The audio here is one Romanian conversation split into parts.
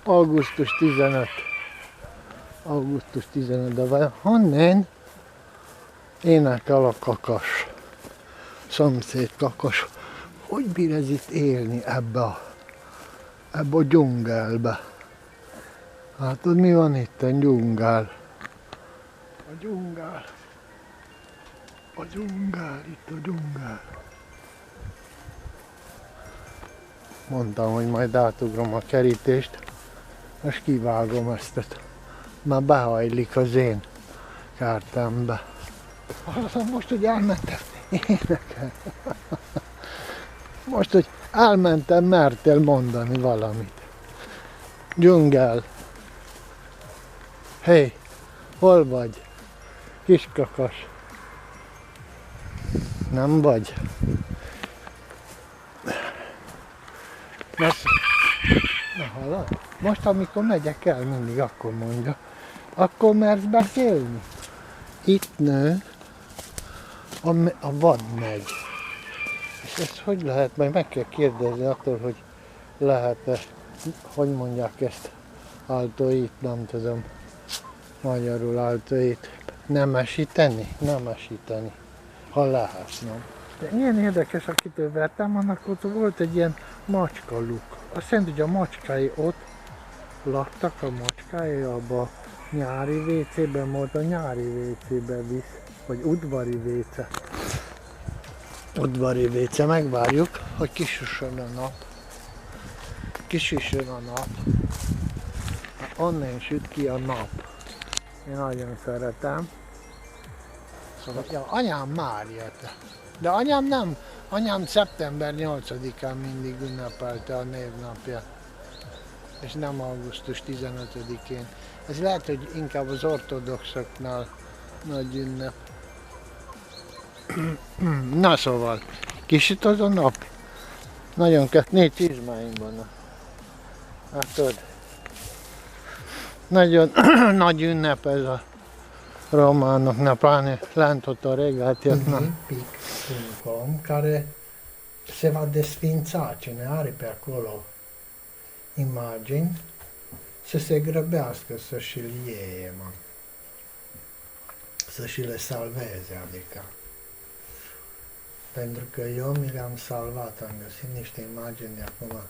Augusztus 15. Augusztus 15, de vajon honnan énekel a kakas? Szomszéd kakas. Hogy bír ez itt élni ebbe a dzsungelbe? Látod, mi van itt? A dzsungel. A dzsungel. A dzsungel, itt a dzsungel. Mondtam, hogy majd átugrom a kerítést, és kivágom ezt. Már behajlik az én kártámba. Hallottam most, hogy elmentem énekel. Most, hogy elmentem, mertél mondani valamit. Dzsungel. Hé, hol vagy? Kiskakas. Nem vagy? Na hallod? Most, amikor megyek el, mindig akkor mondja. Akkor mersz beszélni? Itt nő a vadmegy. És ezt hogy lehet? Majd meg kell kérdezni attól, hogy lehet-e, hogy mondják ezt, altoit, nem tudom, magyarul altoit, nemesíteni? Nemesíteni, ha lehet, nem? De ilyen érdekes, akitől vettem, annak ott volt egy ilyen macskaluk. Azt jelenti, hogy a macskái ott laktak, a macskái abban a nyári WC-ben, volt a nyári WC-ben visz, vagy udvari WC. Udvari WC, megvárjuk, hogy kisüssön a nap. Kisüssön a nap. Onnan süt ki a nap. Én nagyon szeretem. Szóval, ja, anyám már jött. De anyám nem. Anyám szeptember 8-án mindig ünnepelte a névnapját. És nem augusztus 15-én. Ez lehet, hogy inkább az ortodoxoknál nagy ünnep. Na szóval, kisüt az a nap. Nagyon négy csizmáim van. Látod? Nagyon nagy ünnep ez a románoknak, pláne lent ott a regátiaknak. Pic.com care se va desfința, cine are pe acolo imagini, să se grăbească să și-l iei, mă. Să și le salveze, adică. Pentru că eu mi le-am salvat, am găsit niște imagini de acum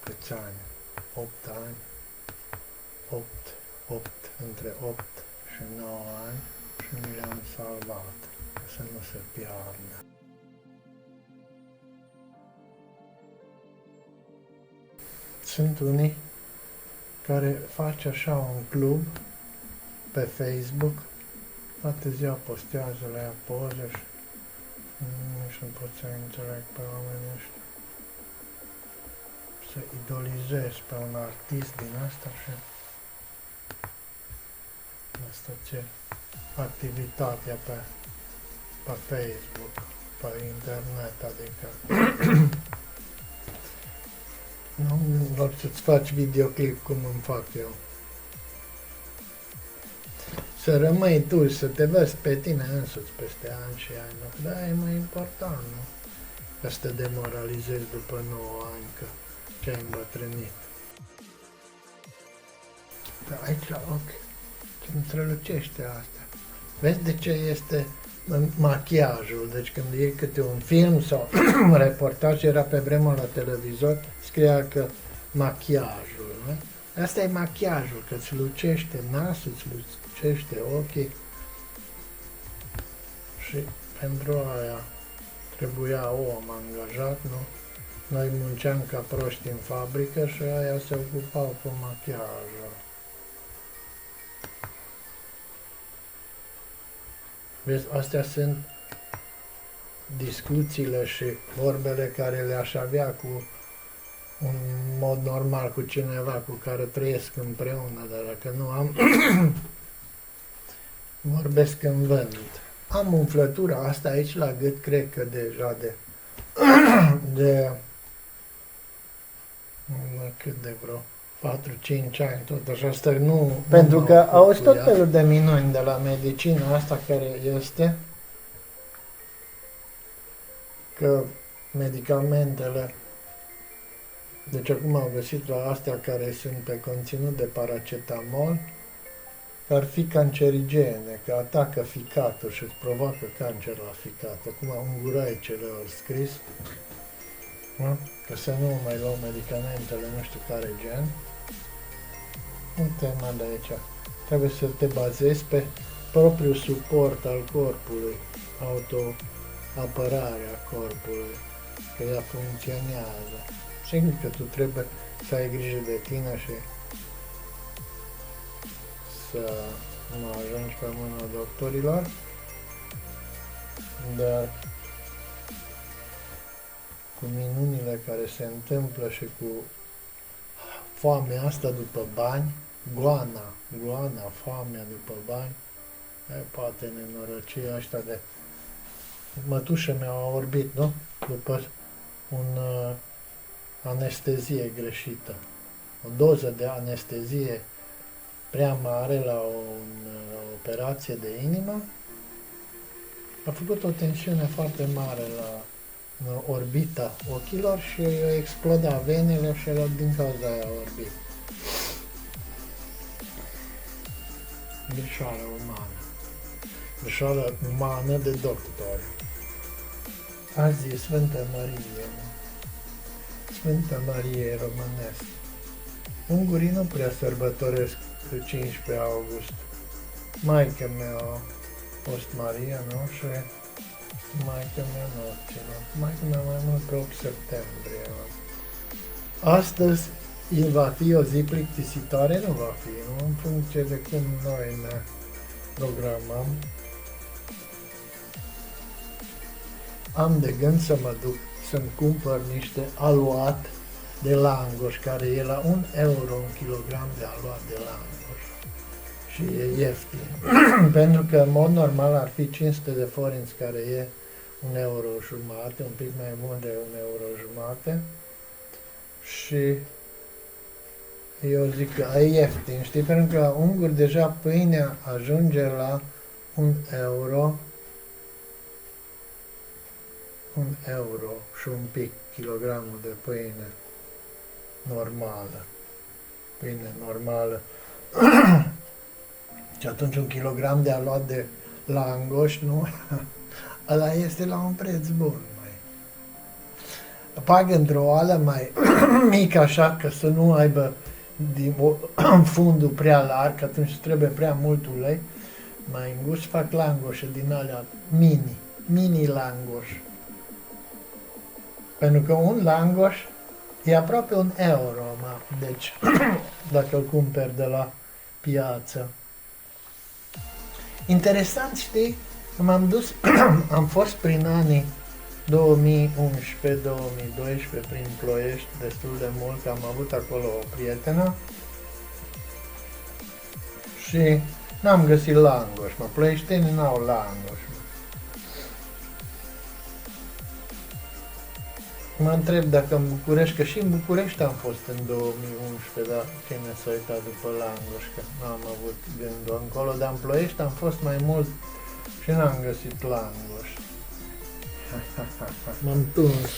câți ani? 8 ani? 8, între 8 și 9 ani și mi le-am salvat, ca să nu se piardă. Sunt unii care face așa un club pe Facebook, toată ziua postează la ea poze și nici nu pot să înțeleg pe oamenii ăștia. Să idolizezi pe un artist din asta și asta ce activitatea pe Facebook, pe internet, adică nu doar să-ți faci videoclip cum îmi fac eu. Să rămâi tu și să te vezi pe tine însuți peste ani și ani, nu? Da, e mai important, nu? Ca să te demoralizezi după 9 ani, că ce-ai îmbătrânit. Dar aici la ochi ce-mi strălucește asta. Vezi de ce este machiajul? Deci când e câte un film sau un reportaj, era pe vremuri la televizor, scria că machiajul, nu? Asta e machiajul, că îți lucește nasul, îți lucește ochii și pentru aia trebuia om angajat, nu? Noi munceam ca proști în fabrică și aia se ocupau cu machiajul. Vezi, astea sunt discuțiile și vorbele care le-aș avea cu un mod normal cu cineva cu care trăiesc împreună, dar dacă nu am, vorbesc în vânt. Am umflătura asta aici la gât, cred că deja de cât de vreo 4-5 ani, tot așa, asta nu... Pentru că auzi tot felul de minuni de la medicina asta care este, că medicamentele Deci acum au găsit la astea care sunt pe conținut de paracetamol că ar fi cancerigene, că atacă ficatul și îți provoacă cancer la ficat. Acum unguroaicele au scris, nu? Că să nu mai luau medicamentele nu știu care gen. Uite, mă, de aici. Trebuie să te bazezi pe propriul suport al corpului, autoapărarea corpului, că ea funcționează. Sigur că tu trebuie să ai grijă de tine și să nu ajungi pe mâna doctorilor, dar cu minunile care se întâmplă și cu foamea asta după bani, goana, foamea după bani, poate nenorăcia asta de... Mătușa mea a orbit, nu? După un anestezie greșită. O doză de anestezie prea mare la o operație de inimă a făcut o tensiune foarte mare la orbita ochilor și i-a explodat venele și era din cauza aia a orbit. Greșeală umană. Greșeală umană de doctor. Azi e Sfântă Marie. Sfântă Marie românesc. Ungurii nu prea sărbătoresc 15 august. Maica mea a fost Maria, nu? Și maica mea nu a ținut. Maica mea mai mult pe 8 septembrie. Astăzi el va fi o zi plictisitoare? Nu va fi, nu? În funcție de cum noi ne programăm. Am de gând să mă duc să-mi cumpăr niște aluat de langoș, care e la 1 euro un kilogram de aluat de langoș. Și e ieftin. Pentru că în mod normal ar fi 500 de forinți, care e 1 euro jumate, un pic mai mult de 1 euro jumate. Și eu zic că e ieftin, știi? Pentru că la unguri deja pâinea ajunge la 1 euro, 1 euro și un pic kilogramul de pâine normală. Pâine normală. Și atunci un kilogram de aluat de langoș, nu? Ăla este la un preț bun, mai. Pagă într-o oală mai mică, așa, că să nu aibă fundul prea larg, că atunci trebuie prea mult ulei, mai îngust, fac langoșe din alea mini langoș. Pentru că un langoș e aproape 1 euro, deci dacă îl cumperi de la piață. Interesant, știi, m-am dus, am fost prin anii 2011-2012 prin Ploiești destul de mult, că am avut acolo o prietenă și n-am găsit langoș, ploieștenii n-au langoș. Mă întreb dacă în București, că și în București am fost în 2011, dar cine s-a uitat după langoș, că n-am avut gândul încolo, dar în Ploiești am fost mai mult și n-am găsit langoș. M-am tuns,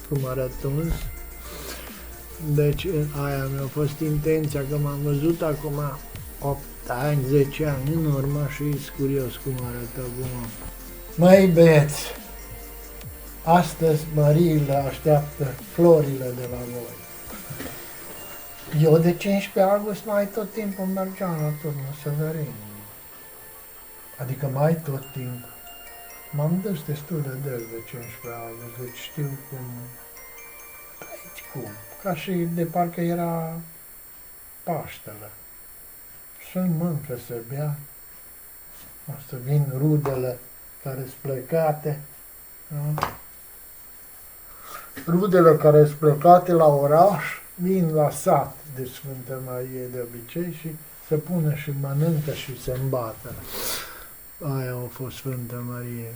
cum arăt tuns. Deci aia mi-a fost intenția, că m-am văzut acum 8 ani, 10 ani în urmă și sunt curios cum arată acum. Măi băieți, astăzi măriile așteaptă florile de la voi. Eu de 15 august mai tot timpul mergeam la turnul Severin. Adică mai tot timpul. M-am dus destul de des de 15 august, deci știu cum... Aici cum? Ca și de parcă era Paștele. Se mâncă, se bea. Asta vin rudele care-s plecate. Nu? Rudele care sunt plecate la oraș vin la sat de Sfântă Marie de obicei și se pune și mănâncă și se îmbată. Aia a fost Sfântă Marie.